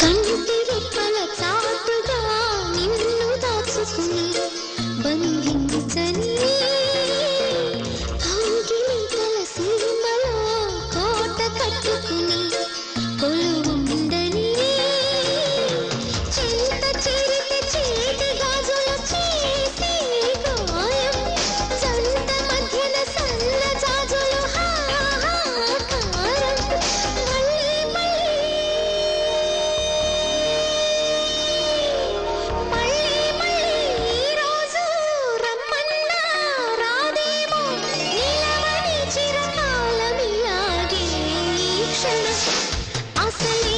కంటి రెప్పల చాటుగా నిన్ను దాచుకుని బంధించని కౌగిలింతల సీమలో కోట కట్టుకుని కొలువుండని చింత చేరితే చేతి గాజులు చేసి గాయం జంట మధ్యన సన్న జాజులు హాహాకారం మళ్ళీ ఈ రోజు రమ్మన్నా రాదేమో నిలవని చిరకాలమిలాగే ఈ క్షణం అసలే